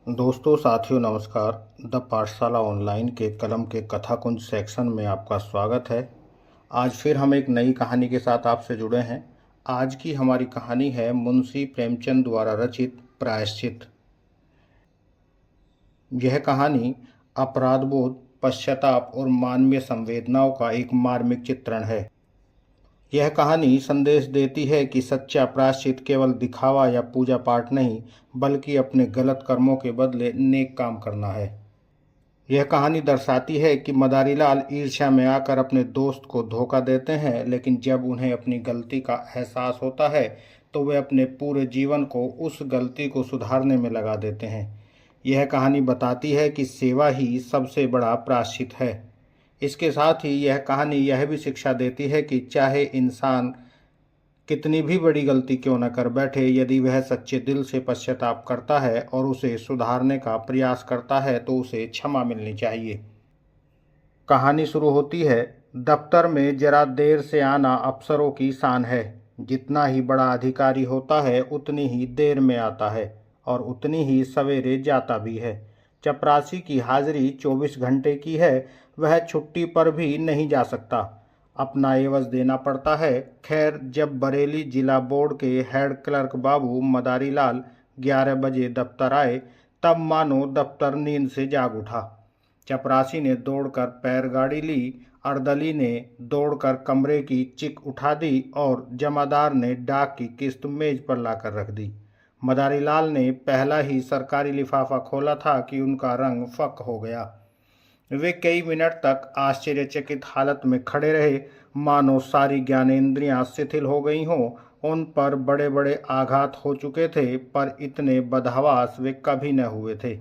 दोस्तों साथियों नमस्कार। द पाठशाला ऑनलाइन के कलम के कथाकुंज सेक्शन में आपका स्वागत है। आज फिर हम एक नई कहानी के साथ आपसे जुड़े हैं। आज की हमारी कहानी है मुंशी प्रेमचंद द्वारा रचित प्रायश्चित। यह कहानी अपराधबोध, पश्चाताप और मानवीय संवेदनाओं का एक मार्मिक चित्रण है। यह कहानी संदेश देती है कि सच्चा प्रायश्चित केवल दिखावा या पूजा पाठ नहीं, बल्कि अपने गलत कर्मों के बदले नेक काम करना है। यह कहानी दर्शाती है कि मदारीलाल ईर्ष्या में आकर अपने दोस्त को धोखा देते हैं, लेकिन जब उन्हें अपनी गलती का एहसास होता है तो वे अपने पूरे जीवन को उस गलती को सुधारने में लगा देते हैं। यह कहानी बताती है कि सेवा ही सबसे बड़ा प्रायश्चित है। इसके साथ ही यह कहानी यह भी शिक्षा देती है कि चाहे इंसान कितनी भी बड़ी गलती क्यों न कर बैठे, यदि वह सच्चे दिल से पश्चाताप करता है और उसे सुधारने का प्रयास करता है तो उसे क्षमा मिलनी चाहिए। कहानी शुरू होती है, दफ्तर में जरा देर से आना अफसरों की शान है। जितना ही बड़ा अधिकारी होता है उतनी ही देर में आता है और उतनी ही सवेरे जाता भी है। चपरासी की हाजिरी 24 घंटे की है, वह छुट्टी पर भी नहीं जा सकता, अपना एवज देना पड़ता है। खैर, जब बरेली जिला बोर्ड के हेड क्लर्क बाबू मदारीलाल 11 बजे दफ्तर आए, तब मानो दफ्तर नींद से जाग उठा। चपरासी ने दौड़कर पैर गाड़ी ली, अर्दली ने दौड़कर कमरे की चिक उठा दी और जमादार ने डाक की किस्त मेज पर लाकर रख दी। मदारीलाल ने पहला ही सरकारी लिफाफा खोला था कि उनका रंग फक हो गया। वे कई मिनट तक आश्चर्यचकित हालत में खड़े रहे, मानो सारी ज्ञानेंद्रियां शिथिल हो गई हों। उन पर बड़े बड़े आघात हो चुके थे, पर इतने बदहवास वे कभी न हुए थे।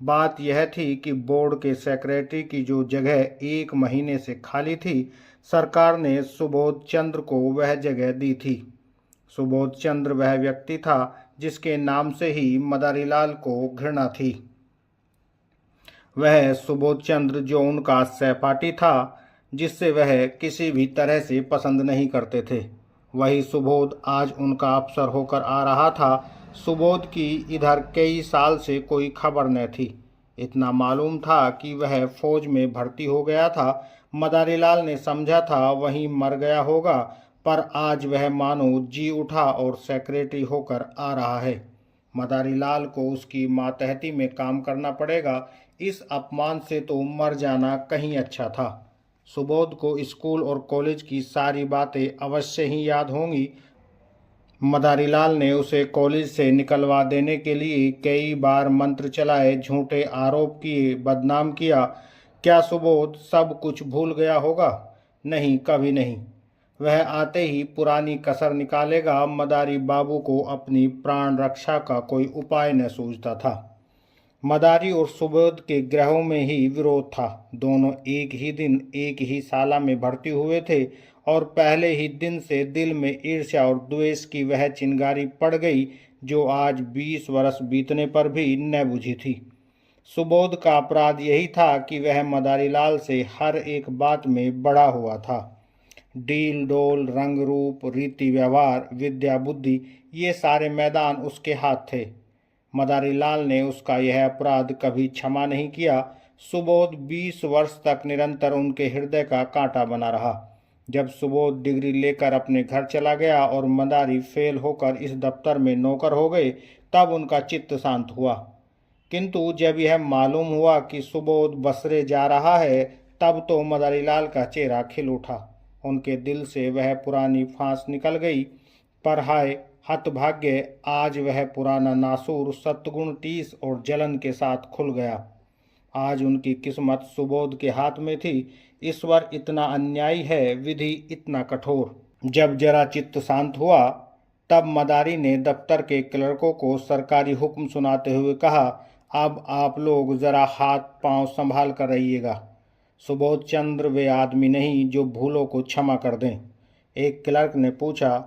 बात यह थी कि बोर्ड के सेक्रेटरी की जो जगह 1 महीने से खाली थी, सरकार ने सुबोध चंद्र को वह जगह दी थी। सुबोध चंद्र वह व्यक्ति था जिसके नाम से ही मदारीलाल को घृणा थी। वह सुबोध चंद्र जो उनका सहपाठी था, जिससे वह किसी भी तरह से पसंद नहीं करते थे, वही सुबोध आज उनका अफसर होकर आ रहा था। सुबोध की इधर कई साल से कोई खबर न थी। इतना मालूम था कि वह फौज में भर्ती हो गया था। मदारीलाल ने समझा था वहीं मर गया होगा, पर आज वह मानो जी उठा और सेक्रेटरी होकर आ रहा है। मदारीलाल को उसकी मातहती में काम करना पड़ेगा। इस अपमान से तो मर जाना कहीं अच्छा था। सुबोध को स्कूल और कॉलेज की सारी बातें अवश्य ही याद होंगी। मदारीलाल ने उसे कॉलेज से निकलवा देने के लिए कई बार मंत्र चलाए, झूठे आरोप किए, बदनाम किया। क्या सुबोध सब कुछ भूल गया होगा? नहीं, कभी नहीं। वह आते ही पुरानी कसर निकालेगा। मदारी बाबू को अपनी प्राण रक्षा का कोई उपाय न सूझता था। मदारी और सुबोध के ग्रहों में ही विरोध था। दोनों एक ही दिन एक ही शाला में भर्ती हुए थे और पहले ही दिन से दिल में ईर्ष्या और द्वेष की वह चिंगारी पड़ गई जो आज 20 वर्ष बीतने पर भी न बुझी थी। सुबोध का अपराध यही था कि वह मदारीलाल से हर एक बात में बड़ा हुआ था। डील डोल, रंग रूप, रीति व्यवहार, विद्या बुद्धि, ये सारे मैदान उसके हाथ थे। मदारीलाल ने उसका यह अपराध कभी क्षमा नहीं किया। सुबोध 20 वर्ष तक निरंतर उनके हृदय का कांटा बना रहा। जब सुबोध डिग्री लेकर अपने घर चला गया और मदारी फेल होकर इस दफ्तर में नौकर हो गए, तब उनका चित्त शांत हुआ। किंतु जब यह मालूम हुआ कि सुबोध बसरे जा रहा है, तब तो मदारीलाल का चेहरा खिल उठा। उनके दिल से वह पुरानी फांस निकल गई। पर हाय हतभाग्य, आज वह पुराना नासूर सत्गुण टीस और जलन के साथ खुल गया। आज उनकी किस्मत सुबोध के हाथ में थी। ईश्वर इतना अन्यायी है, विधि इतना कठोर। जब जरा चित्त शांत हुआ, तब मदारी ने दफ्तर के क्लर्कों को सरकारी हुक्म सुनाते हुए कहा, अब आप लोग जरा हाथ पांव संभाल कर रहिएगा। सुबोध चंद्र वे आदमी नहीं जो भूलों को क्षमा कर दें। एक क्लर्क ने पूछा,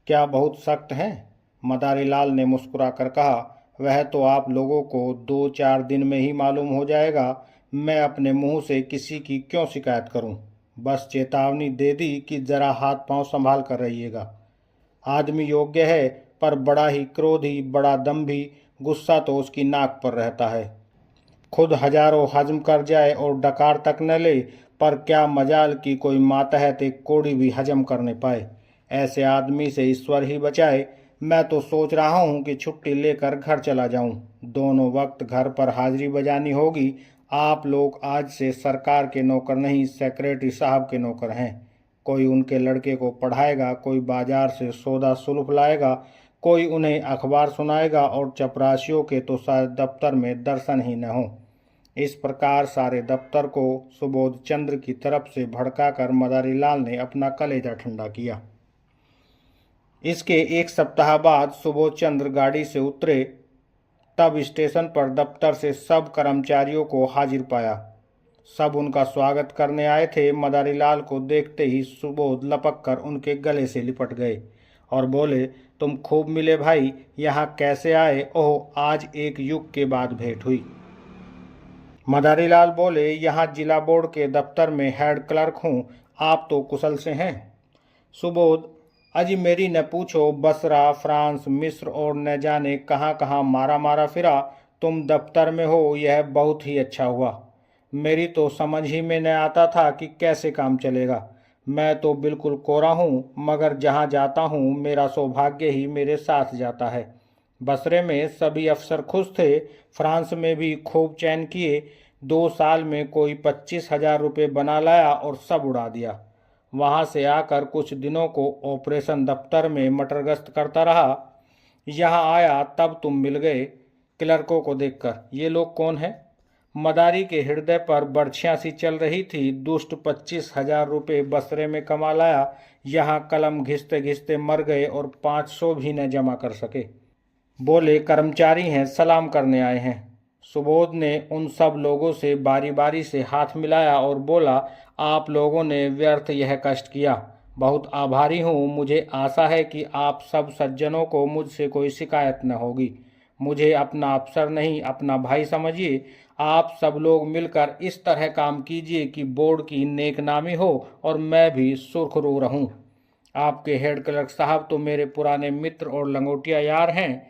क्या बहुत सख्त हैं? मदारीलाल ने मुस्कुराकर कहा, वह तो आप लोगों को 2-4 दिन में ही मालूम हो जाएगा। मैं अपने मुंह से किसी की क्यों शिकायत करूं? बस चेतावनी दे दी कि जरा हाथ पांव संभाल कर रहिएगा। आदमी योग्य है, पर बड़ा ही क्रोधी, बड़ा दम्भी। गुस्सा तो उसकी नाक पर रहता है। खुद हजारों हजम कर जाए और डकार तक न ले, पर क्या मजाल कि कोई मातहत एक कोड़ी भी हजम करने पाए। ऐसे आदमी से ईश्वर ही बचाए। मैं तो सोच रहा हूँ कि छुट्टी लेकर घर चला जाऊँ। दोनों वक्त घर पर हाजिरी बजानी होगी। आप लोग आज से सरकार के नौकर नहीं, सेक्रेटरी साहब के नौकर हैं। कोई उनके लड़के को पढ़ाएगा, कोई बाजार से सौदा सुलभ लाएगा, कोई उन्हें अखबार सुनाएगा, और चपरासियों के तो शायद दफ्तर में दर्शन ही न हो। इस प्रकार सारे दफ्तर को सुबोध चंद्र की तरफ से भड़काकर मदारी लाल ने अपना कलेजा ठंडा किया। इसके एक सप्ताह बाद सुबोध चंद्र गाड़ी से उतरे, तब स्टेशन पर दफ्तर से सब कर्मचारियों को हाजिर पाया। सब उनका स्वागत करने आए थे। मदारी लाल को देखते ही सुबोध लपक कर उनके गले से लिपट गए और बोले, तुम खूब मिले भाई, यहाँ कैसे आए? ओह, आज एक युग के बाद भेंट हुई। मदारी लाल बोले, यहाँ जिला बोर्ड के दफ्तर में हेड क्लर्क हूँ। आप तो कुशल से हैं? सुबोध, अजी मेरी न पूछो, बसरा, फ्रांस, मिस्र और न जाने कहाँ कहाँ मारा मारा फिरा। तुम दफ्तर में हो, यह बहुत ही अच्छा हुआ। मेरी तो समझ ही में न आता था कि कैसे काम चलेगा। मैं तो बिल्कुल कोरा हूँ, मगर जहाँ जाता हूँ मेरा सौभाग्य ही मेरे साथ जाता है। बसरे में सभी अफसर खुश थे, फ्रांस में भी खूब चैन किए। 2 साल में कोई 25,000 रुपये बना लाया और सब उड़ा दिया। वहाँ से आकर कुछ दिनों को ऑपरेशन दफ्तर में मटरगश्त करता रहा। यहाँ आया तब तुम मिल गए क्लर्कों को देखकर। ये लोग कौन हैं? मदारी के हृदय पर बर्छियाँ सी चल रही थी। दुष्ट 25,000 रुपये बसरे में कमा लाया, यहाँ कलम घिसते घिसते मर गए और 500 भी न जमा कर सके। बोले, कर्मचारी हैं, सलाम करने आए हैं। सुबोध ने उन सब लोगों से बारी बारी से हाथ मिलाया और बोला, आप लोगों ने व्यर्थ यह कष्ट किया। बहुत आभारी हूँ। मुझे आशा है कि आप सब सज्जनों को मुझसे कोई शिकायत न होगी। मुझे अपना अफसर नहीं, अपना भाई समझिए। आप सब लोग मिलकर इस तरह काम कीजिए कि बोर्ड की नेकनामी हो और मैं भी सुरखरू रहूं। आपके हेड क्लर्क साहब तो मेरे पुराने मित्र और लंगोटिया यार हैं।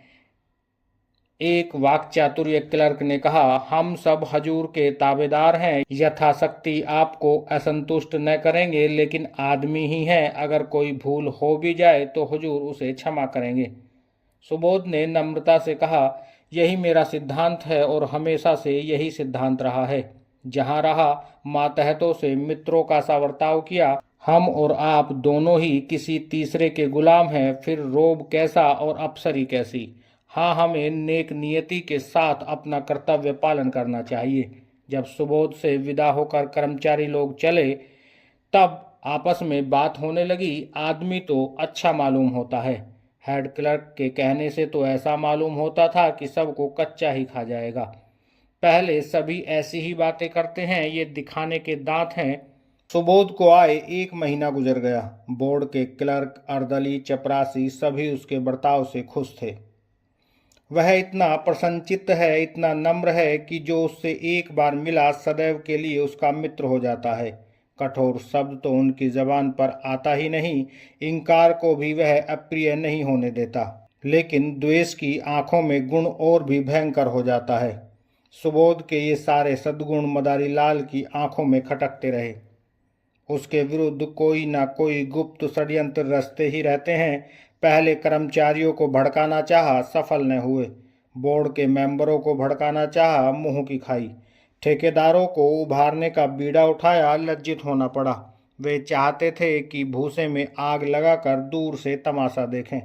एक वाक्चातुर्य क्लर्क ने कहा, हम सब हजूर के ताबेदार हैं, यथाशक्ति आपको असंतुष्ट न करेंगे, लेकिन आदमी ही हैं। अगर कोई भूल हो भी जाए तो हुजूर उसे क्षमा करेंगे। सुबोध ने नम्रता से कहा, यही मेरा सिद्धांत है और हमेशा से यही सिद्धांत रहा है। जहाँ रहा मातहतों से मित्रों का सा बर्ताव किया। हम और आप दोनों ही किसी तीसरे के गुलाम हैं, फिर रोब कैसा और अफसरी कैसी। हाँ, हमें नेक नियति के साथ अपना कर्तव्य पालन करना चाहिए। जब सुबोध से विदा होकर कर्मचारी लोग चले, तब आपस में बात होने लगी। आदमी तो अच्छा मालूम होता है। हेड क्लर्क के कहने से तो ऐसा मालूम होता था कि सबको कच्चा ही खा जाएगा। पहले सभी ऐसी ही बातें करते हैं, ये दिखाने के दांत हैं। सुबोध को आए 1 महीना गुजर गया। बोर्ड के क्लर्क, अर्दली, चपरासी सभी उसके बर्ताव से खुश थे। वह इतना प्रसन्नचित्त है, इतना नम्र है कि जो उससे एक बार मिला सदैव के लिए उसका मित्र हो जाता है। कठोर शब्द तो उनकी जबान पर आता ही नहीं। इंकार को भी वह अप्रिय नहीं होने देता, लेकिन द्वेष की आंखों में गुण और भी भयंकर हो जाता है। सुबोध के ये सारे सद्गुण मदारी लाल की आंखों में खटकते रहे। उसके विरुद्ध कोई ना कोई गुप्त षड्यंत्र रचते ही रहते हैं। पहले कर्मचारियों को भड़काना चाहा, सफल न हुए। बोर्ड के मेंबरों को भड़काना चाहा, मुंह की खाई। ठेकेदारों को उभारने का बीड़ा उठाया, लज्जित होना पड़ा। वे चाहते थे कि भूसे में आग लगाकर दूर से तमाशा देखें।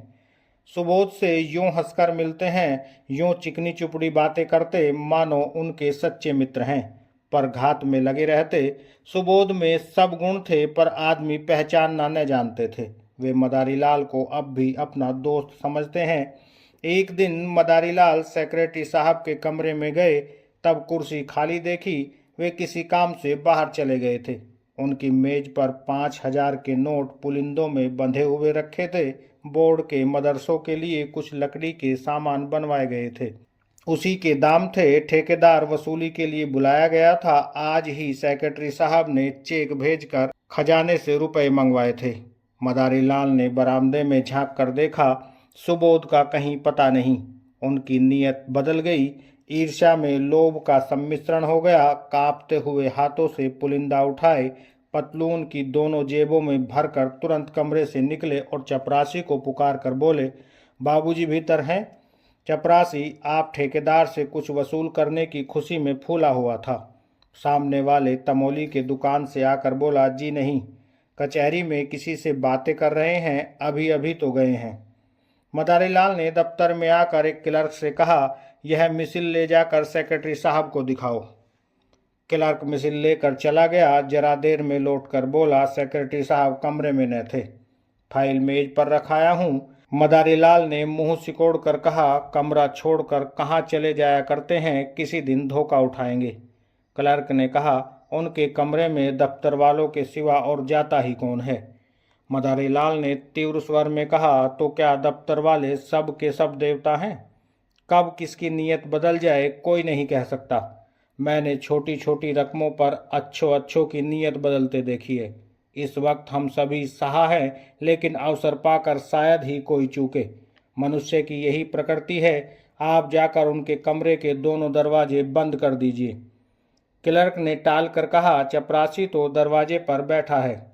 सुबोध से यूं हंसकर मिलते हैं, यूं चिकनी चुपड़ी बातें करते मानो उनके सच्चे मित्र हैं, पर घात में लगे रहते। सुबोध में सब गुण थे, पर आदमी पहचानना न जानते थे। वे मदारी लाल को अब भी अपना दोस्त समझते हैं। एक दिन मदारी लाल सेक्रेटरी साहब के कमरे में गए, तब कुर्सी खाली देखी। वे किसी काम से बाहर चले गए थे। उनकी मेज पर 5,000 के नोट पुलिंदों में बंधे हुए रखे थे। बोर्ड के मदरसों के लिए कुछ लकड़ी के सामान बनवाए गए थे, उसी के दाम थे। ठेकेदार वसूली के लिए बुलाया गया था। आज ही सेक्रेटरी साहब ने चेक भेजकर खजाने से रुपए मंगवाए थे। मदारी लाल ने बरामदे में झांक कर देखा, सुबोध का कहीं पता नहीं। उनकी नीयत बदल गई। ईर्ष्या में लोभ का सम्मिश्रण हो गया। कांपते हुए हाथों से पुलिंदा उठाए, पतलून की दोनों जेबों में भरकर तुरंत कमरे से निकले और चपरासी को पुकार कर बोले, बाबूजी भीतर हैं? चपरासी आप ठेकेदार से कुछ वसूल करने की खुशी में फूला हुआ था। सामने वाले तमोली के दुकान से आकर बोला, जी नहीं, कचहरी में किसी से बातें कर रहे हैं, अभी अभी तो गए हैं। मदारीलाल ने दफ्तर में आकर एक क्लर्क से कहा, यह मिसिल ले जाकर सेक्रेटरी साहब को दिखाओ। क्लर्क मिसिल लेकर चला गया। जरा देर में लौटकर बोला, सेक्रेटरी साहब कमरे में न थे, फाइल मेज पर रखाया हूँ। मदारीलाल ने मुंह सिकोड़ कर कहा, कमरा छोड़कर कहाँ चले जाया करते हैं, किसी दिन धोखा उठाएंगे। क्लर्क ने कहा, उनके कमरे में दफ्तर वालों के सिवा और जाता ही कौन है। मदारीलाल ने तीव्र स्वर में कहा, तो क्या दफ्तर वाले सब के सब देवता हैं? कब किसकी नीयत बदल जाए कोई नहीं कह सकता। मैंने छोटी छोटी रकमों पर अच्छों की नीयत बदलते देखी है। इस वक्त हम सभी सहा हैं, लेकिन अवसर पाकर शायद ही कोई चूके। मनुष्य की यही प्रकृति है। आप जाकर उनके कमरे के दोनों दरवाजे बंद कर दीजिए। क्लर्क ने टाल कर कहा, चपरासी तो दरवाजे पर बैठा है।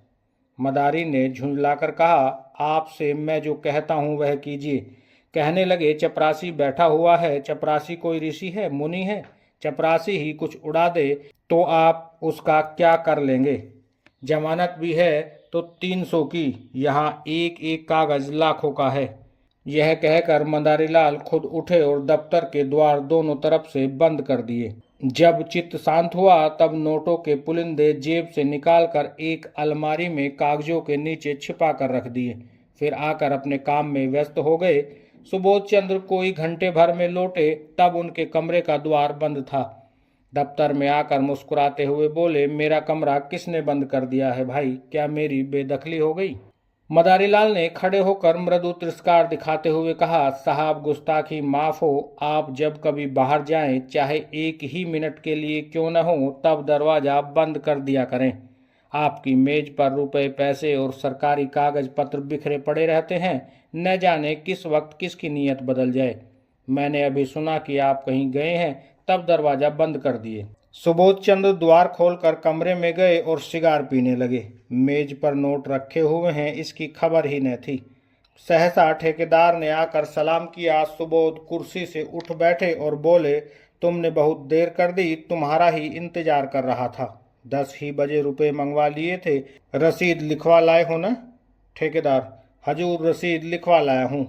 मदारी ने झुंझलाकर कहा, आपसे मैं जो कहता हूँ वह कीजिए। कहने लगे, चपरासी बैठा हुआ है। चपरासी कोई ऋषि है, मुनि है? चपरासी ही कुछ उड़ा दे तो आप उसका क्या कर लेंगे? जमानत भी है तो 300 की, यहाँ एक एक कागज लाखों का है। यह कहकर मदारीलाल खुद उठे और दफ्तर के द्वार दोनों तरफ से बंद कर दिए। जब चित्त शांत हुआ तब नोटों के पुलिंदे जेब से निकालकर एक अलमारी में कागजों के नीचे छिपा कर रख दिए। फिर आकर अपने काम में व्यस्त हो गए। सुबोध चंद्र कोई घंटे भर में लौटे तब उनके कमरे का द्वार बंद था। दफ्तर में आकर मुस्कुराते हुए बोले, मेरा कमरा किसने बंद कर दिया है भाई? क्या मेरी बेदखली हो गई? मदारीलाल ने खड़े होकर मृदु तिरस्कार दिखाते हुए कहा, साहब गुस्ताखी माफ हो। आप जब कभी बाहर जाएं, चाहे एक ही मिनट के लिए क्यों न हो, तब दरवाजा बंद कर दिया करें। आपकी मेज पर रुपए पैसे और सरकारी कागज पत्र बिखरे पड़े रहते हैं, न जाने किस वक्त किसकी नीयत बदल जाए। मैंने अभी सुना कि आप कहीं गए हैं, तब दरवाजा बंद कर दिए। सुबोध चंद्र द्वार खोलकर कमरे में गए और सिगार पीने लगे। मेज पर नोट रखे हुए हैं इसकी खबर ही न थी। सहसा ठेकेदार ने आकर सलाम किया। सुबोध कुर्सी से उठ बैठे और बोले, तुमने बहुत देर कर दी, तुम्हारा ही इंतजार कर रहा था। 10 ही बजे रुपए मंगवा लिए थे। रसीद लिखवा लाए हो ना? ठेकेदार, हजूर रसीद लिखवा लाया हूँ।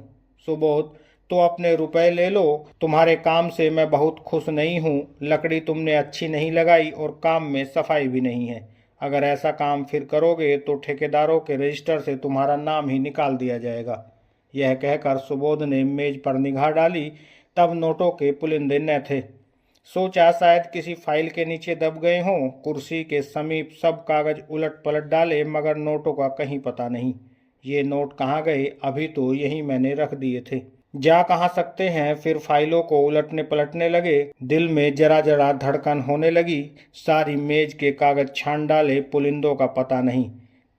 सुबोध, तो अपने रुपए ले लो। तुम्हारे काम से मैं बहुत खुश नहीं हूँ। लकड़ी तुमने अच्छी नहीं लगाई और काम में सफाई भी नहीं है। अगर ऐसा काम फिर करोगे तो ठेकेदारों के रजिस्टर से तुम्हारा नाम ही निकाल दिया जाएगा। यह कहकर सुबोध ने मेज पर निगाह डाली। तब नोटों के पुलिंदे न थे। सोचा शायद किसी फाइल के नीचे दब गए हों। कुर्सी के समीप सब कागज उलट पलट डाले, मगर नोटों का कहीं पता नहीं। ये नोट कहाँ गए? अभी तो यहीं मैंने रख दिए थे। जा कहाँ सकते हैं? फिर फाइलों को उलटने पलटने लगे। दिल में जरा जरा धड़कन होने लगी। सारी मेज के कागज छान डाले, पुलिंदों का पता नहीं।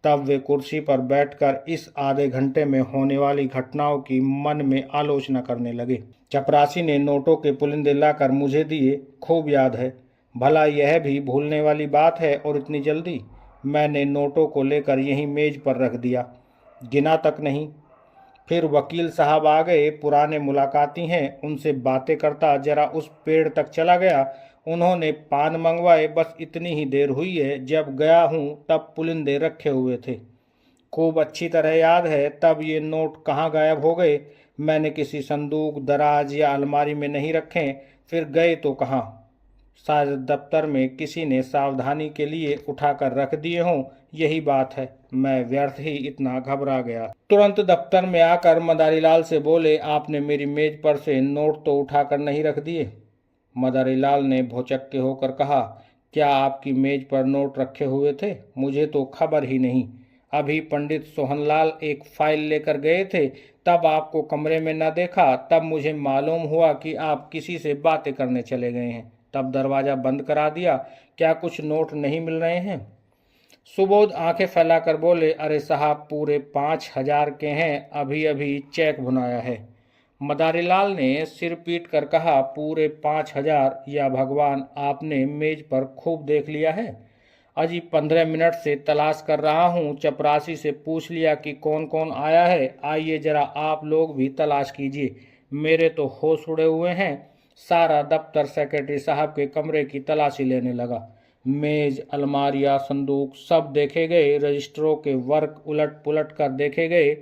तब वे कुर्सी पर बैठकर इस आधे घंटे में होने वाली घटनाओं की मन में आलोचना करने लगे। चपरासी ने नोटों के पुलिंदे लाकर मुझे दिए, खूब याद है। भला यह भी भूलने वाली बात है? और इतनी जल्दी? मैंने नोटों को लेकर यहीं मेज पर रख दिया, गिना तक नहीं। फिर वकील साहब आ गए, पुराने मुलाकाती हैं, उनसे बातें करता जरा उस पेड़ तक चला गया। उन्होंने पान मंगवाए, बस इतनी ही देर हुई है। जब गया हूँ तब पुलिंदे रखे हुए थे, खूब अच्छी तरह याद है। तब ये नोट कहाँ गायब हो गए? मैंने किसी संदूक, दराज या अलमारी में नहीं रखे। फिर गए तो कहाँ? शायद दफ्तर में किसी ने सावधानी के लिए उठाकर रख दिए हों। यही बात है, मैं व्यर्थ ही इतना घबरा गया। तुरंत दफ्तर में आकर मदारीलाल से बोले, आपने मेरी मेज पर से नोट तो उठाकर नहीं रख दिए? मदारीलाल ने भौचक्के होकर कहा, क्या आपकी मेज पर नोट रखे हुए थे? मुझे तो खबर ही नहीं। अभी पंडित सोहनलाल एक फाइल लेकर गए थे, तब आपको कमरे में न देखा। तब मुझे मालूम हुआ कि आप किसी से बातें करने चले गए हैं, तब दरवाज़ा बंद करा दिया। क्या कुछ नोट नहीं मिल रहे हैं? सुबोध आंखें फैलाकर बोले, अरे साहब, पूरे 5000 के हैं, अभी अभी चेक भुनाया है। मदारीलाल ने सिर पीट कर कहा, पूरे 5,000 या भगवान, आपने मेज पर खूब देख लिया है। अजी 15 मिनट से तलाश कर रहा हूँ। चपरासी से पूछ लिया कि कौन कौन आया है। आइए जरा आप लोग भी तलाश कीजिए, मेरे तो होश उड़े हुए हैं। सारा दफ्तर सेक्रेटरी साहब के कमरे की तलाशी लेने लगा। मेज, अलमारियां, संदूक सब देखे गए, रजिस्टरों के वर्क उलट पुलट कर देखे गए,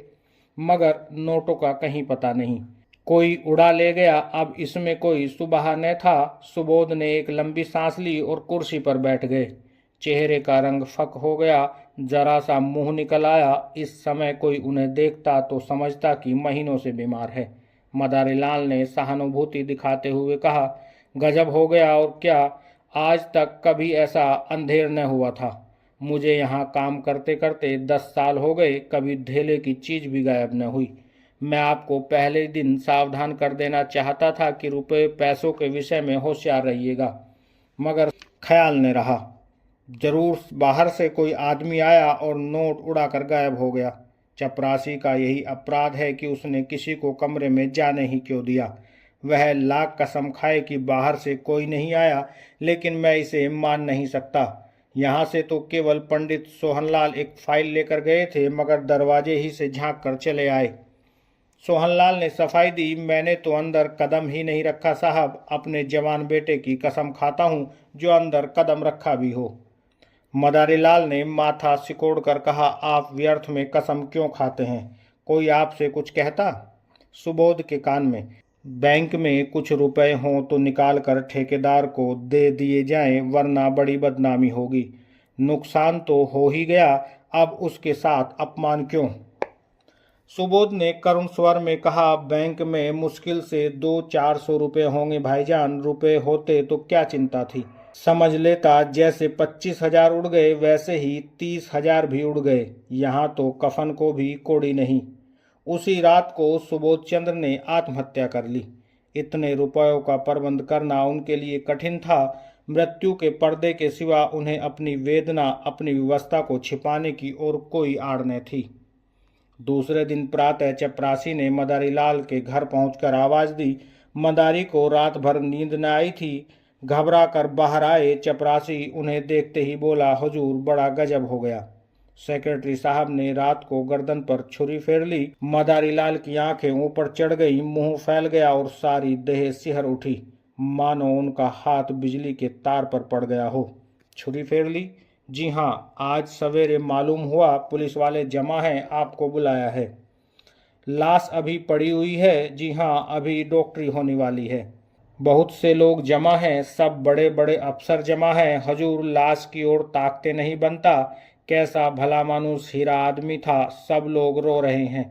मगर नोटों का कहीं पता नहीं। कोई उड़ा ले गया। अब इसमें कोई सुबह न था। सुबोध ने एक लंबी सांस ली और कुर्सी पर बैठ गए। चेहरे का रंग फक हो गया, जरा सा मुंह निकल आया। इस समय कोई उन्हें देखता तो समझता कि महीनों से बीमार है। मदारीलाल ने सहानुभूति दिखाते हुए कहा, गजब हो गया और क्या, आज तक कभी ऐसा अंधेर न हुआ था। मुझे यहाँ काम करते करते 10 साल हो गए, कभी धेले की चीज भी गायब न हुई। मैं आपको पहले दिन सावधान कर देना चाहता था कि रुपए पैसों के विषय में होशियार रहिएगा, मगर ख्याल न रहा। जरूर बाहर से कोई आदमी आया और नोट उड़ाकर गायब हो गया। चपरासी का यही अपराध है कि उसने किसी को कमरे में जाने ही क्यों दिया। वह लाख कसम खाए कि बाहर से कोई नहीं आया, लेकिन मैं इसे मान नहीं सकता। यहाँ से तो केवल पंडित सोहनलाल एक फाइल लेकर गए थे, मगर दरवाजे ही से झांक कर चले आए। सोहनलाल ने सफाई दी, मैंने तो अंदर कदम ही नहीं रखा साहब। अपने जवान बेटे की कसम खाता हूँ, जो अंदर कदम रखा भी हो। मदारीलाल ने माथा सिकोड़कर कहा, आप व्यर्थ में कसम क्यों खाते हैं? कोई आपसे कुछ कहता? सुबोध के कान में, बैंक में कुछ रुपए हों तो निकाल कर ठेकेदार को दे दिए जाएं, वरना बड़ी बदनामी होगी। नुकसान तो हो ही गया, अब उसके साथ अपमान क्यों? सुबोध ने करुण स्वर में कहा, बैंक में मुश्किल से 200-400 रुपये होंगे भाईजान। रुपए होते तो क्या चिंता थी। समझ लेता जैसे 25,000 उड़ गए, वैसे ही 30,000 भी उड़ गए। यहाँ तो कफन को भी कोड़ी नहीं। उसी रात को सुबोध चंद्र ने आत्महत्या कर ली। इतने रुपयों का प्रबंध करना उनके लिए कठिन था। मृत्यु के पर्दे के सिवा उन्हें अपनी वेदना, अपनी व्यवस्था को छिपाने की और कोई आड़ न थी। दूसरे दिन प्रातः चपरासी ने मदारीलाल के घर पहुंचकर आवाज दी। मदारी को रात भर नींद न आई थी। घबरा कर बाहर आए। चपरासी उन्हें देखते ही बोला, हुजूर बड़ा गजब हो गया। सेक्रेटरी साहब ने रात को गर्दन पर छुरी फेर ली। मदारीलाल की आंखें ऊपर चढ़ गई, मुंह फैल गया और सारी देह सिहर उठी, मानो उनका हाथ बिजली के तार पर पड़ गया हो। छुरी फेर ली? जी हाँ, आज सवेरे मालूम हुआ पुलिस वाले जमा हैं, आपको बुलाया है। लाश अभी पड़ी हुई है? जी हाँ, अभी डॉक्टरी होने वाली है। बहुत से लोग जमा हैं, सब बड़े बड़े अफसर जमा हैं। हजूर, लाश की ओर ताकते नहीं बनता। कैसा भला मानुस हीरा आदमी था। सब लोग रो रहे हैं।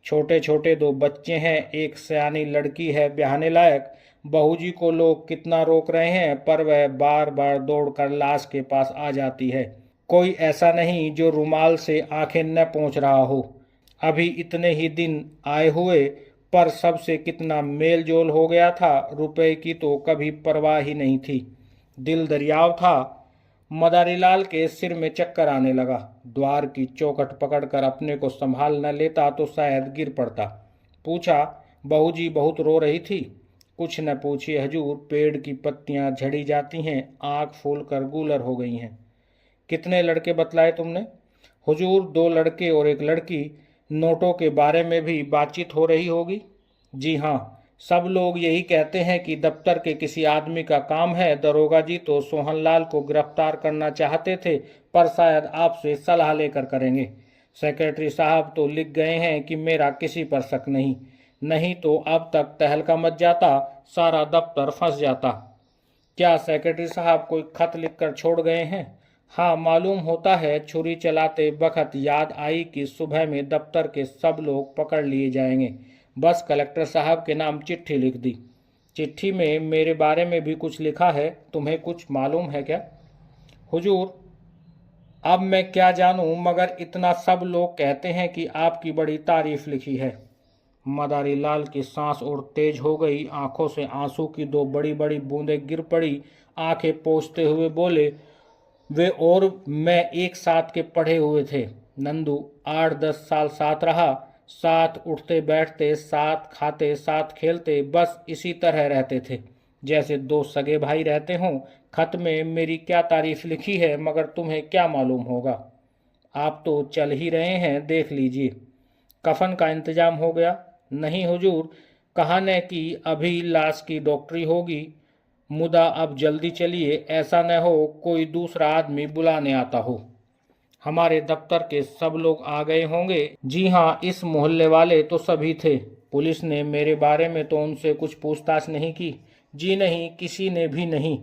छोटे छोटे 2 बच्चे हैं, एक सयानी लड़की है ब्याहने लायक। बहू जी को लोग कितना रोक रहे हैं, पर वह बार बार दौड़कर लाश के पास आ जाती है। कोई ऐसा नहीं जो रुमाल से आंखें न पोंछ रहा हो। अभी इतने ही दिन आए हुए, पर सबसे कितना मेल जोल हो गया था। रुपए की तो कभी परवाह ही नहीं थी। दिल दरियाव था। मदारीलाल के सिर में चक्कर आने लगा। द्वार की चौखट पकड़कर अपने को संभाल न लेता तो शायद गिर पड़ता। पूछा, बहू जी बहुत रो रही थी? कुछ न पूछिए हजूर, पेड़ की पत्तियां झड़ी जाती हैं, आंख फूल कर गूलर हो गई हैं। कितने लड़के बतलाए तुमने? हुजूर 2 लड़के और 1 लड़की। नोटों के बारे में भी बातचीत हो रही होगी? जी हाँ, सब लोग यही कहते हैं कि दफ्तर के किसी आदमी का काम है। दरोगा जी तो सोहनलाल को गिरफ्तार करना चाहते थे, पर शायद आपसे सलाह लेकर करेंगे। सेक्रेटरी साहब तो लिख गए हैं कि मेरा किसी पर शक नहीं। नहीं तो अब तक तहलका मच जाता, सारा दफ्तर फंस जाता। क्या सेक्रेटरी साहब कोई खत लिखकर छोड़ गए हैं? हाँ, मालूम होता है। छुरी चलाते बखत याद आई कि सुबह में दफ्तर के सब लोग पकड़ लिए जाएंगे। बस कलेक्टर साहब के नाम चिट्ठी लिख दी। चिट्ठी में मेरे बारे में भी कुछ लिखा है, तुम्हें कुछ मालूम है क्या? हुजूर, अब मैं क्या जानूं, मगर इतना सब लोग कहते हैं कि आपकी बड़ी तारीफ लिखी है। मदारीलाल की सांस और तेज हो गई, आंखों से आंसू की 2 बड़ी बड़ी बूंदें गिर पड़ी। आंखें पोंछते हुए बोले, वे और मैं एक साथ के पढ़े हुए थे। नंदू 8-10 साल साथ रहा। साथ उठते बैठते, साथ खाते, साथ खेलते, बस इसी तरह रहते थे जैसे दो सगे भाई रहते हों। खत में मेरी क्या तारीफ लिखी है, मगर तुम्हें क्या मालूम होगा। आप तो चल ही रहे हैं, देख लीजिए। कफन का इंतजाम हो गया? नहीं हुजूर, कहा न कि अभी लाश की डॉक्टरी होगी। मुदा अब जल्दी चलिए, ऐसा न हो कोई दूसरा आदमी बुलाने आता हो। हमारे दफ्तर के सब लोग आ गए होंगे? जी हाँ, इस मोहल्ले वाले तो सभी थे। पुलिस ने मेरे बारे में तो उनसे कुछ पूछताछ नहीं की? जी नहीं, किसी ने भी नहीं।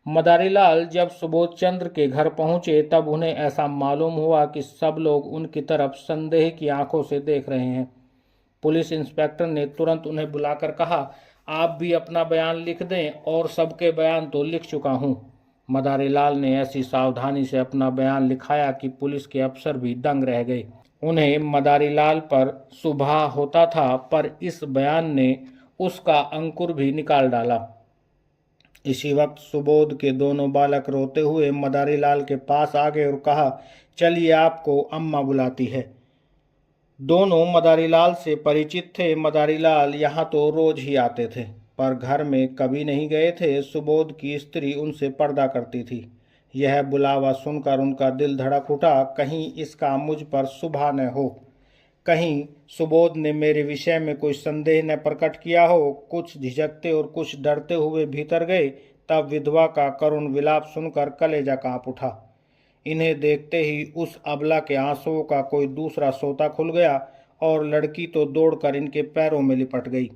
मदारीलाल जब सुबोध चंद्र के घर पहुंचे तब उन्हें ऐसा मालूम हुआ कि सब लोग उनकी तरफ संदेह की आंखों से देख रहे हैं। पुलिस इंस्पेक्टर ने तुरंत उन्हें बुलाकर कहा, आप भी अपना बयान लिख दें। और सबके बयान तो लिख चुका हूं। मदारीलाल ने ऐसी सावधानी से अपना बयान लिखाया कि पुलिस के अफसर भी दंग रह गए। उन्हें मदारीलाल पर सुबह होता था, पर इस बयान ने उसका अंकुर भी निकाल डाला। इसी वक्त सुबोध के दोनों बालक रोते हुए मदारीलाल के पास आ गए और कहा, चलिए, आपको अम्मा बुलाती है। दोनों मदारीलाल से परिचित थे। मदारीलाल यहाँ तो रोज ही आते थे, पर घर में कभी नहीं गए थे। सुबोध की स्त्री उनसे पर्दा करती थी। यह बुलावा सुनकर उनका दिल धड़क उठा, कहीं इसका मुझ पर शुभा न हो, कहीं सुबोध ने मेरे विषय में कोई संदेह न प्रकट किया हो। कुछ झिझकते और कुछ डरते हुए भीतर गए। तब विधवा का करुण विलाप सुनकर कलेजा कांप उठा। इन्हें देखते ही उस अबला के आंसुओं का कोई दूसरा सोता खुल गया और लड़की तो दौड़कर इनके पैरों में लिपट गई।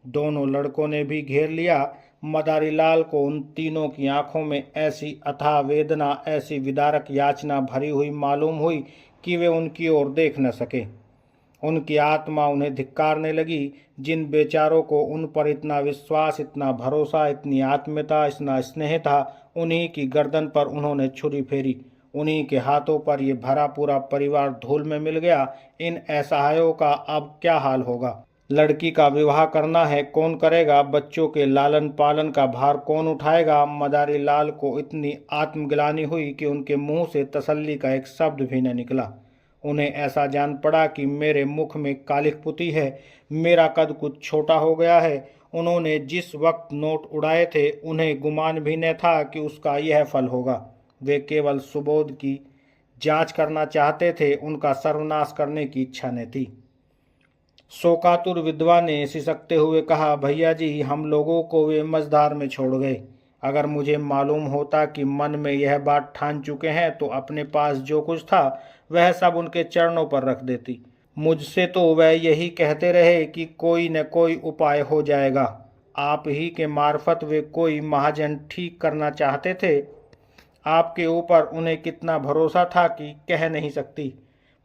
दोनों लड़कों ने भी घेर लिया। मदारीलाल को उन तीनों की आंखों में ऐसी अथाह वेदना, ऐसी विदारक याचना भरी हुई मालूम हुई कि वे उनकी ओर देख न सके। उनकी आत्मा उन्हें धिक्कारने लगी। जिन बेचारों को उन पर इतना विश्वास, इतना भरोसा, इतनी आत्मीयता, इतना स्नेह था, उन्हीं की गर्दन पर उन्होंने छुरी फेरी। उन्हीं के हाथों पर यह भरा पूरा परिवार धूल में मिल गया। इन असहायों का अब क्या हाल होगा। लड़की का विवाह करना है, कौन करेगा? बच्चों के लालन पालन का भार कौन उठाएगा? मदारीलाल को इतनी आत्मग्लानि हुई कि उनके मुंह से तसल्ली का एक शब्द भी न निकला। उन्हें ऐसा जान पड़ा कि मेरे मुख में कालिख पुती है, मेरा कद कुछ छोटा हो गया है। उन्होंने जिस वक्त नोट उड़ाए थे, उन्हें गुमान भी न था कि उसका यह फल होगा। वे केवल सुबोध की जांच करना चाहते थे, उनका सर्वनाश करने की इच्छा न थी। शोकातुर विधवा ने सिसकते हुए कहा, भैया जी, हम लोगों को वे मझधार में छोड़ गए। अगर मुझे मालूम होता कि मन में यह बात ठान चुके हैं तो अपने पास जो कुछ था वह सब उनके चरणों पर रख देती। मुझसे तो वह यही कहते रहे कि कोई न कोई उपाय हो जाएगा। आप ही के मार्फत वे कोई महाजन ठीक करना चाहते थे। आपके ऊपर उन्हें कितना भरोसा था कि कह नहीं सकती।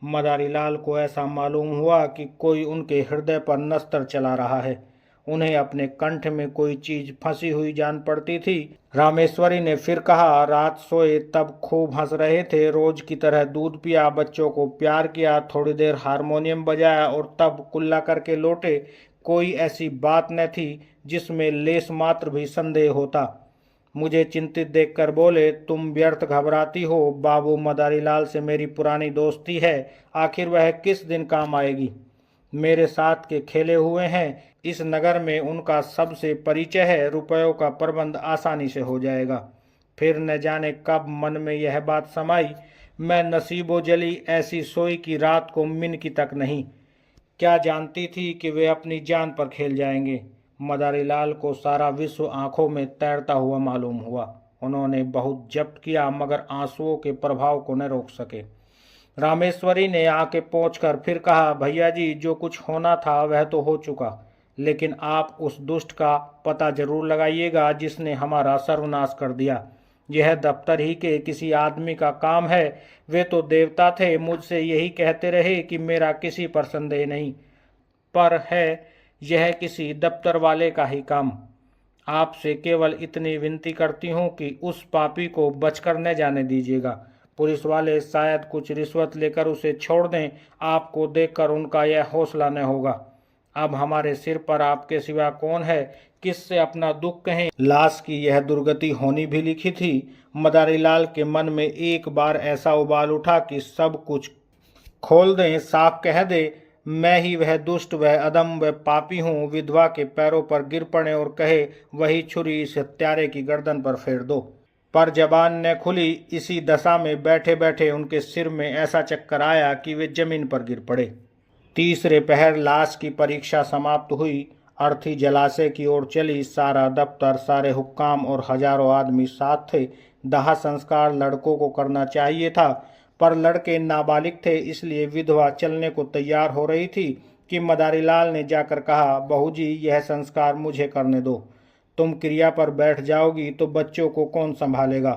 मदारीलाल को ऐसा मालूम हुआ कि कोई उनके हृदय पर नस्तर चला रहा है। उन्हें अपने कंठ में कोई चीज फंसी हुई जान पड़ती थी। रामेश्वरी ने फिर कहा, रात सोए तब खूब हंस रहे थे, रोज की तरह दूध पिया, बच्चों को प्यार किया, थोड़ी देर हारमोनियम बजाया और तब कुल्ला करके लौटे। कोई ऐसी बात न थी जिसमें लेस मात्र भी संदेह होता। मुझे चिंतित देखकर बोले, तुम व्यर्थ घबराती हो। बाबू मदारीलाल से मेरी पुरानी दोस्ती है, आखिर वह किस दिन काम आएगी। मेरे साथ के खेले हुए हैं, इस नगर में उनका सबसे परिचय है, रुपयों का प्रबंध आसानी से हो जाएगा। फिर न जाने कब मन में यह बात समाई। मैं नसीबो जली ऐसी सोई की रात को मिनकी तक नहीं। क्या जानती थी कि वे अपनी जान पर खेल जाएंगे। मदारीलाल को सारा विश्व आंखों में तैरता हुआ मालूम हुआ। उन्होंने बहुत जब्त किया, मगर आंसुओं के प्रभाव को न रोक सके। रामेश्वरी ने आके पहुंचकर फिर कहा, भैया जी, जो कुछ होना था वह तो हो चुका, लेकिन आप उस दुष्ट का पता जरूर लगाइएगा जिसने हमारा सर्वनाश कर दिया। यह दफ्तर ही के किसी आदमी का काम है। वे तो देवता थे, मुझसे यही कहते रहे कि मेरा किसी पर संदेह नहीं, पर है यह किसी दफ्तर वाले का ही काम। आपसे केवल इतनी विनती करती हूँ कि उस पापी को बचकर न जाने दीजिएगा। पुलिस वाले शायद कुछ रिश्वत लेकर उसे छोड़ दें। आपको देखकर उनका यह हौसला न होगा। अब हमारे सिर पर आपके सिवा कौन है, किससे अपना दुख कहें। लाश की यह दुर्गति होनी भी लिखी थी। मदारीलाल के मन में एक बार ऐसा उबाल उठा कि सब कुछ खोल दें, साफ कह दे। मैं ही वह दुष्ट, वह अधम, वह पापी हूँ। विधवा के पैरों पर गिर पड़े और कहे, वही छुरी इस हत्यारे की गर्दन पर फेर दो। पर जबान न खुली। इसी दशा में बैठे बैठे उनके सिर में ऐसा चक्कर आया कि वे जमीन पर गिर पड़े। तीसरे पहर लाश की परीक्षा समाप्त हुई। अर्थी जलाशय की ओर चली। सारा दफ्तर, सारे हुक्काम और हजारों आदमी साथ थे। दाह संस्कार लड़कों को करना चाहिए था, पर लड़के नाबालिग थे, इसलिए विधवा चलने को तैयार हो रही थी कि मदारीलाल ने जाकर कहा, बहू जी, यह संस्कार मुझे करने दो। तुम क्रिया पर बैठ जाओगी तो बच्चों को कौन संभालेगा?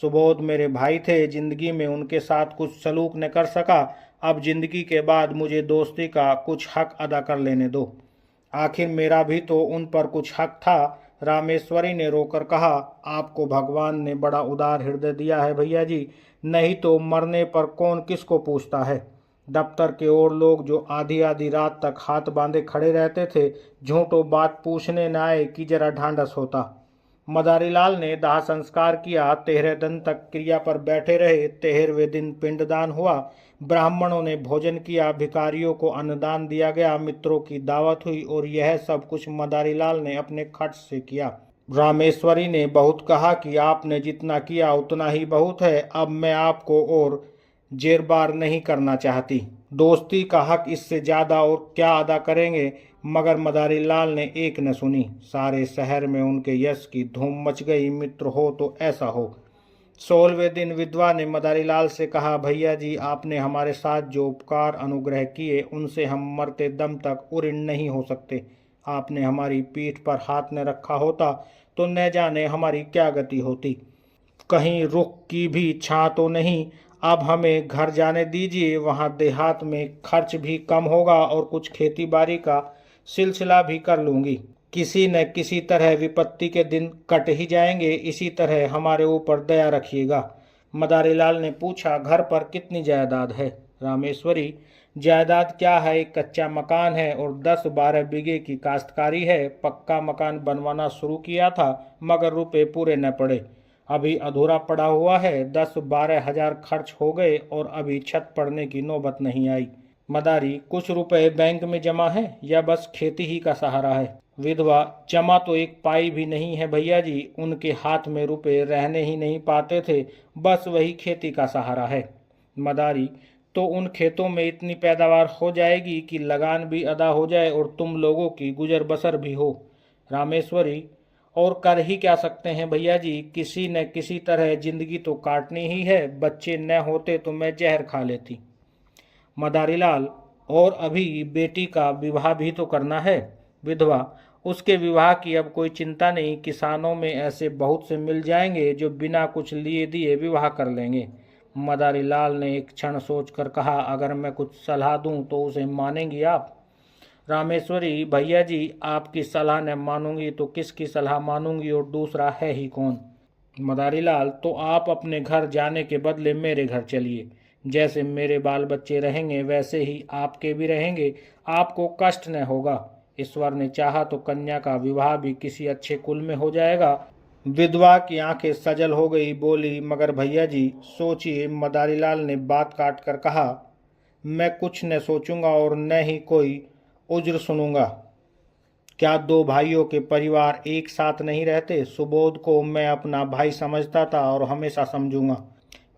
सुबोध मेरे भाई थे, जिंदगी में उनके साथ कुछ सलूक न कर सका, अब जिंदगी के बाद मुझे दोस्ती का कुछ हक अदा कर लेने दो। आखिर मेरा भी तो उन पर कुछ हक था। रामेश्वरी ने रोकर कहा, आपको भगवान ने बड़ा उदार हृदय दिया है भैया जी, नहीं तो मरने पर कौन किसको पूछता है। दफ्तर के और लोग जो आधी आधी रात तक हाथ बांधे खड़े रहते थे, झूठो बात पूछने न आए कि जरा ढांढस होता। मदारीलाल ने दाह संस्कार किया। 13 दिन तक क्रिया पर बैठे रहे। 13वें दिन पिंडदान हुआ। ब्राह्मणों ने भोजन किया, भिखारियों को अन्नदान दिया गया, मित्रों की दावत हुई और यह सब कुछ मदारीलाल ने अपने खर्च से किया। रामेश्वरी ने बहुत कहा कि आपने जितना किया उतना ही बहुत है, अब मैं आपको और जेरबार नहीं करना चाहती। दोस्ती का हक इससे ज्यादा और क्या अदा करेंगे? मगर मदारीलाल ने एक न सुनी। सारे शहर में उनके यश की धूम मच गई। मित्र हो तो ऐसा हो। 16वें दिन विधवा ने मदारीलाल से कहा, भैया जी, आपने हमारे साथ जो उपकार अनुग्रह किए उनसे हम मरते दम तक ऋणी नहीं हो सकते। आपने हमारी पीठ पर हाथ न रखा होता तो न जाने हमारी क्या गति होती। कहीं रुख की भी छां तो नहीं। अब हमें घर जाने दीजिए, वहाँ देहात में खर्च भी कम होगा और कुछ खेती बाड़ी का सिलसिला भी कर लूँगी। किसी न किसी तरह विपत्ति के दिन कट ही जाएंगे, इसी तरह हमारे ऊपर दया रखिएगा। मदारीलाल ने पूछा, घर पर कितनी जायदाद है? रामेश्वरी, जायदाद क्या है, एक कच्चा मकान है और 10-12 बीघे की काश्तकारी है। पक्का मकान बनवाना शुरू किया था मगर रुपए पूरे न पड़े, अभी अधूरा पड़ा हुआ है। 10-12 हजार खर्च हो गए और अभी छत पड़ने की नौबत नहीं आई। मदारी, कुछ रुपए बैंक में जमा है या बस खेती ही का सहारा है? विधवा, जमा तो एक पाई भी नहीं है भैया जी, उनके हाथ में रुपए रहने ही नहीं पाते थे, बस वही खेती का सहारा है। मदारी, तो उन खेतों में इतनी पैदावार हो जाएगी कि लगान भी अदा हो जाए और तुम लोगों की गुजर बसर भी हो। रामेश्वरी, और कर ही क्या सकते हैं भैया जी, किसी न किसी तरह जिंदगी तो काटनी ही है। बच्चे न होते तो मैं जहर खा लेती। मदारीलाल, और अभी बेटी का विवाह भी तो करना है। विधवा, उसके विवाह की अब कोई चिंता नहीं, किसानों में ऐसे बहुत से मिल जाएंगे जो बिना कुछ लिए दिए विवाह कर लेंगे। मदारीलाल ने एक क्षण सोचकर कहा, अगर मैं कुछ सलाह दूं तो उसे मानेंगी आप? रामेश्वरी, भैया जी, आपकी सलाह न मानूंगी तो किसकी सलाह मानूंगी और दूसरा है ही कौन? मदारीलाल, तो आप अपने घर जाने के बदले मेरे घर चलिए। जैसे मेरे बाल बच्चे रहेंगे वैसे ही आपके भी रहेंगे, आपको कष्ट न होगा। ईश्वर ने चाहा तो कन्या का विवाह भी किसी अच्छे कुल में हो जाएगा। विधवा की आंखें सजल हो गई, बोली, मगर भैया जी सोचिए। मदारीलाल ने बात काट कर कहा, मैं कुछ न सोचूंगा और न ही कोई उज्र सुनूंगा। क्या 2 भाइयों के परिवार एक साथ नहीं रहते? सुबोध को मैं अपना भाई समझता था और हमेशा समझूंगा।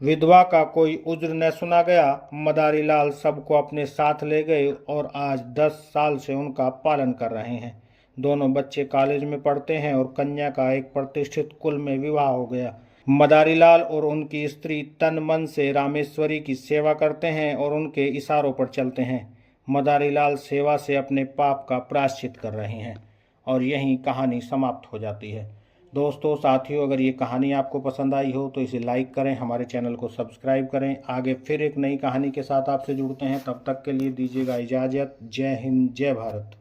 विधवा का कोई उज्र न सुना गया। मदारीलाल सबको अपने साथ ले गए और आज 10 साल से उनका पालन कर रहे हैं। दोनों बच्चे कॉलेज में पढ़ते हैं और कन्या का एक प्रतिष्ठित कुल में विवाह हो गया। मदारीलाल और उनकी स्त्री तन मन से रामेश्वरी की सेवा करते हैं और उनके इशारों पर चलते हैं। मदारीलाल सेवा से अपने पाप का प्रायश्चित कर रहे हैं। और यहीं कहानी समाप्त हो जाती है। दोस्तों, साथियों, अगर ये कहानी आपको पसंद आई हो तो इसे लाइक करें, हमारे चैनल को सब्सक्राइब करें। आगे फिर एक नई कहानी के साथ आपसे जुड़ते हैं, तब तक के लिए दीजिएगा इजाज़त। जय हिंद, जय भारत।